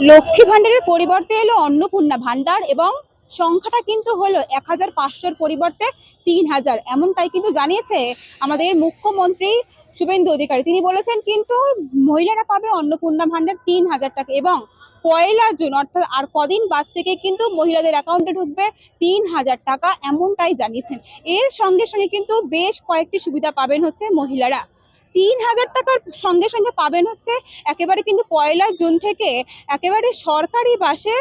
লক্ষ্মী ভান্ডারের পরিবর্তে এলো অন্নপূর্ণা ভান্ডার এবং সংখ্যাটা কিন্তু হলো ১,৫০০-র পরিবর্তে ৩,০০০। এমনটাই কিন্তু জানিয়েছে আমাদের মুখ্যমন্ত্রী শুভেন্দু অধিকারী। তিনি বলেছেন কিন্তু মহিলারা পাবে অন্নপূর্ণা ভান্ডার ৩,০০০ টাকা এবং ১লা জুন অর্থাৎ আর কদিন বাদ থেকে কিন্তু মহিলাদের অ্যাকাউন্টে ঢুকবে ৩,০০০ টাকা, এমনটাই জানিয়েছেন। এর সঙ্গে সঙ্গে কিন্তু বেশ কয়েকটি সুবিধা পাবেন হচ্ছে মহিলারা। ৩,০০০ টাকার সঙ্গে সঙ্গে পাবেন হচ্ছে একেবারে কিন্তু ১লা জুন থেকে একেবারে সরকারি বাসে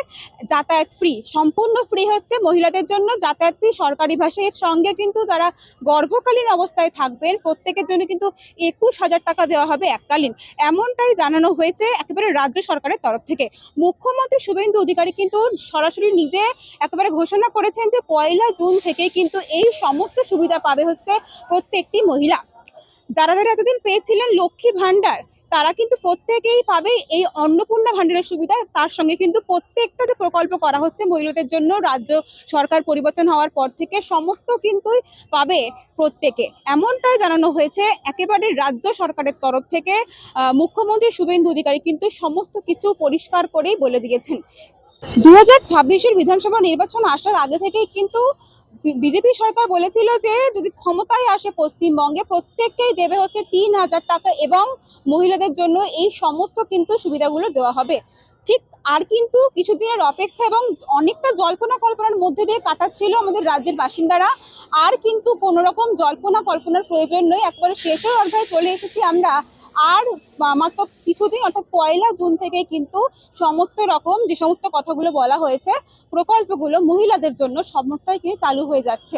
যাতায়াত ফ্রি, সম্পূর্ণ ফ্রি হচ্ছে মহিলাদের জন্য যাতায়াত ফ্রি সরকারি বাসে। এর সঙ্গে কিন্তু যারা গর্ভকালীন অবস্থায় থাকবেন প্রত্যেকের জন্য কিন্তু ২১,০০০ টাকা দেওয়া হবে এককালীন, এমনটাই জানানো হয়েছে একেবারে রাজ্য সরকারের তরফ থেকে। মুখ্যমন্ত্রী শুভেন্দু অধিকারী কিন্তু সরাসরি নিজে একেবারে ঘোষণা করেছেন যে ১লা জুন থেকে কিন্তু এই সমস্ত সুবিধা পাবে হচ্ছে প্রত্যেকটি মহিলা। যারা যারা এতদিন পেয়েছিলেন লক্ষ্মী ভান্ডার তারা কিন্তু প্রত্যেকেই পাবে এই অন্নপূর্ণা ভান্ডারের সুবিধা। তার সঙ্গে কিন্তু প্রত্যেকটা যে প্রকল্প করা হচ্ছে মহিলাদের জন্য রাজ্য সরকার পরিবর্তন হওয়ার পর থেকে সমস্ত কিন্তু পাবে প্রত্যেকে, এমনটাই জানানো হয়েছে একেবারে রাজ্য সরকারের তরফ থেকে। মুখ্যমন্ত্রী শুভেন্দু অধিকারী কিন্তু সমস্ত কিছু পরিষ্কার করেই বলে দিয়েছেন। ২০২৬-এর বিধানসভা নির্বাচন আসার আগে থেকেই কিন্তু বিজেপি সরকার বলেছিল যে যদি ক্ষমতায় আসে পশ্চিমবঙ্গে প্রত্যেককেই দেবে হচ্ছে ৩,০০০ টাকা এবং মহিলাদের জন্য এই সমস্ত কিন্তু সুবিধাগুলো দেওয়া হবে। ঠিক আর কিন্তু কিছুদিনের অপেক্ষা এবং অনেকটা জল্পনা কল্পনার মধ্যে দিয়ে কাটাচ্ছিল আমাদের রাজ্যের বাসিন্দারা। আর কিন্তু কোনো রকম জল্পনা কল্পনার প্রয়োজন নেই, একবারে শেষের অধ্যায়ে চলে এসেছি আমরা। আর মাত্র কিছুদিন অর্থাৎ ১লা জুন থেকে কিন্তু সমস্ত রকম যে সমস্ত কথাগুলো বলা হয়েছে প্রকল্পগুলো মহিলাদের জন্য সমস্তই কিন্তু চালু হয়ে যাচ্ছে।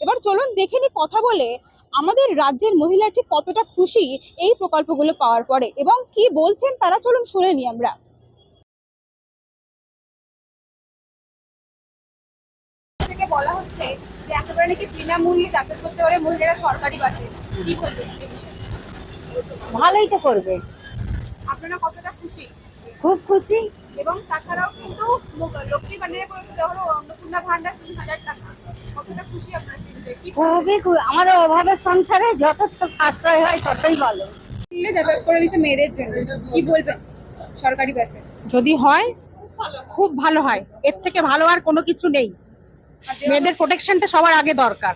এবার চলুন দেখে নি কথা বলে আমাদের রাজ্যের মহিলা ঠিক কতটা খুশি এই প্রকল্পগুলো পাওয়ার পরে এবং কি বলছেন তারা, চলুন শুনে নি আমরা। থেকে বলা হচ্ছে যে একেবারে নাকি বিনামূল্যে যাতায়াত করতে পারে মহিলারা সরকারি বাসে, কি করবেন এই বিষয়ে? ভালোই তো করবে। আপনারা কতটা খুশি? খুব খুশি। এবং তাছাড়াও কিন্তু লক্ষ্মী ভান্ডারের করে দেওয়া হলো অন্নপূর্ণা ভান্ডার ৩,০০০ টাকা, কতটা খুশি আপনারা? আমাদের অভাবের সংসারে যতটা সাশ্রয় হয় ততই ভালো। যাতায়াত করে দিচ্ছে মেয়েদের জন্য, কি বলবেন সরকারি বাসে? যদি হয় খুব ভালো হয়, এর থেকে ভালো আর কোনো কিছু নেই। মেয়েদের প্রোটেকশনটা সবার আগে দরকার।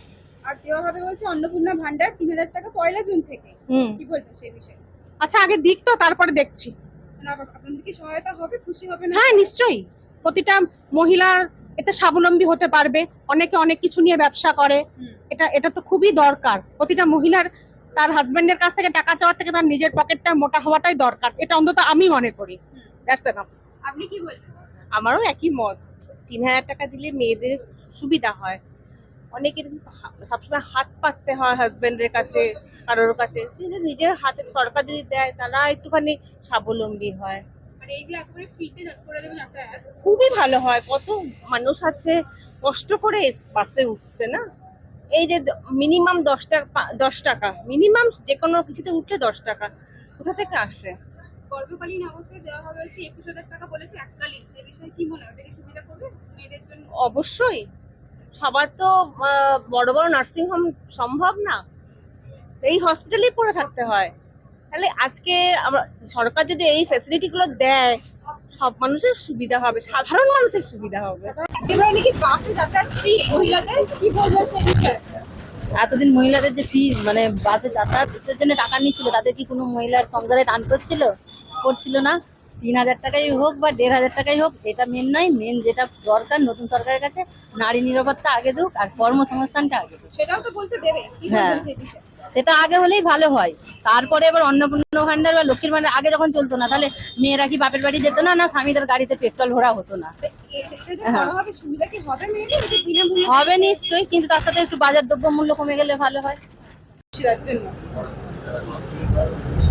আর দেওয়া হবে বলছে অন্নপূর্ণা ভান্ডার ৩,০০০ টাকা ১লা জুন থেকে, কি বলবেন সেই বিষয়ে? আচ্ছা আগে দিক তো, তারপরে দেখছি। আপনাদের কি সহায়তা হবে, খুশি হবে না? হ্যাঁ নিশ্চয়ই, প্রতিটা মহিলার এতে স্বাবলম্বী হতে পারবে। অনেকে অনেক কিছু নিয়ে ব্যবসা করে, এটা এটা তো খুবই দরকার। প্রতিটা মহিলার তার হাজবেন্ডের কাছ থেকে টাকা চাওয়ার থেকে তার নিজের পকেটটা মোটা হওয়াটাই দরকার, এটা অন্তত আমি মনে করি। আপনি কি বলবেন? আমারও একই মত। ৩,০০০ টাকা দিলে মেয়েদের সুবিধা হয়। অনেকের সবসময় হাত পাততে হয় হাজবেন্ডের কাছে, কারোর কাছে, কিন্তু নিজের হাতে সরকার যদি দেয় তারা একটুখানি স্বাবলম্বী হয়। মানে এই যে একেবারে ফ্রিতে করে দেবেন যাতায়াত, খুবই ভালো হয়। কত মানুষ আছে কষ্ট করে বাসে উঠছে না, এই যে মিনিমাম ১০ টাকা মিনিমাম যে কোনো কিছুতে উঠলে ১০ টাকা কোথা থেকে আসে? গর্ভকালীন অবস্থায় দেওয়া হবে হচ্ছে ২১,০০০ টাকা বলেছে এককালীন, সেই বিষয়ে কি মনে হয়, এটা কি সুবিধা করবে মেয়েদের জন্য? অবশ্যই, সবার তো বড় বড় নার্সিং হোম সম্ভব না, এই হসপিটালেই পড়ে থাকতে হয়। তাহলে আজকে আমরা সরকার যদি এই ফ্যাসিলিটি গুলো দেয় সব মানুষের সুবিধা হবে, সাধারণ মানুষের সুবিধা হবে। একেবারে নাকি বাসে যাতায়াত ফ্রি মহিলাদের, কি বলবেন সেই বিষয়ে? এতদিন মহিলাদের যে ফি মানে বাসে যাতায়াতের জন্য টাকা নিচ্ছিল, তাদের কি কোনো মহিলার সংসারে টান করছিল না? ৩,০০০ টাকাই হোক বা ১,৫০০ টাকাই হোক, এটা মেন নয়। মেন যেটা দরকার নতুন সরকারের কাছে, নারী নিরাপত্তা আগে দুক আর কর্মসংস্থানটা আগে দুক। সেটাও তো বলতে দেবে, কি বলবেন সেই বিষয়ে? সেটা আগে হলেই ভালো হয়। তারপরে এবার অন্নপূর্ণা ভান্ডার বা লক্ষ্মীর ভান্ডার আগে যখন চলতো না, তাহলে মেয়েরা কি বাপের বাড়ি যেত না, না স্বামীদের গাড়িতে পেট্রোল ভরা হতো না? হবে নিশ্চয়ই, কিন্তু তার সাথে একটু বাজার দ্রব্য মূল্য কমে গেলে ভালো হয়।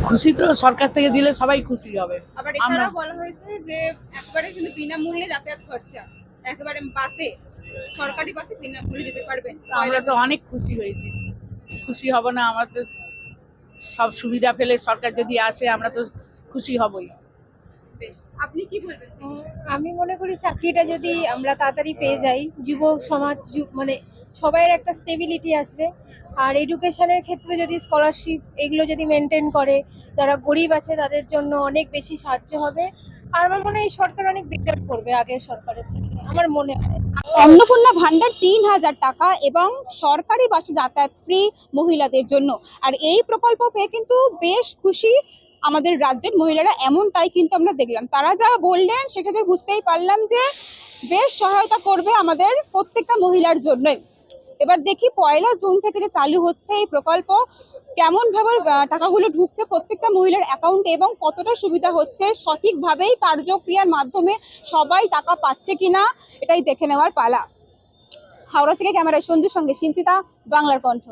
খুশি তো, সরকার থেকে দিলে সবাই খুশি হবে। আবার এছাড়াও বলা হয়েছে যে একবারে কিন্তু বিনামূল্যে যাতায়াত খরচা, একেবারে বাসে সরকারি বাসে বিনামূল্যে যেতে পারবেন। আমরা তো অনেক খুশি হয়েছি, খুশি হব না? আমাদের সব সুবিধা পেলে সরকার যদি আসে আমরা তো খুশি হবই। বেশ, আপনি কি বলবেন? আমি মনে করি চাকরিটা যদি আমরা তাড়াতাড়ি পেয়ে যাই, যুব সমাজ মানে সবাইয়ের একটা স্টেবিলিটি আসবে। আর এডুকেশনের ক্ষেত্রে যদি স্কলারশিপ এগুলো যদি মেনটেন করে, যারা গরিব আছে তাদের জন্য অনেক বেশি সাহায্য হবে। আর আমার মনে হয় এই সরকার অনেক বেটার করবে আগের সরকারের থেকে, আমার মনে হয়। অন্নপূর্ণা ভান্ডার 3,000 টাকা এবং সরকারি বাসে যাতায়াত ফ্রি মহিলাদের জন্য। আর এই প্রকল্প পেয়ে কিন্তু বেশ খুশি আমাদের রাজ্যের মহিলারা, এমনটাই কিন্তু আমরা দেখলাম। তারা যা বললেন সেক্ষেত্রে বুঝতেই পারলাম যে বেশ সহায়তা করবে আমাদের প্রত্যেকটা মহিলার জন্যই। এবার দেখি 1 জুন থেকে যে চালু হচ্ছে এই প্রকল্প, কেমন ভাবে টাকাগুলো ঢুকছে প্রত্যেকটা মহিলার অ্যাকাউন্টে এবং কতটা সুবিধা হচ্ছে, সঠিকভাবেই কার্যক্রিয়ার মাধ্যমে সবাই টাকা পাচ্ছে কিনা এটাই দেখে নেওয়ার পালা। হাওড়া থেকে ক্যামেরায় সঞ্জুর সঙ্গে সিঞ্চিতা, বাংলার কণ্ঠ।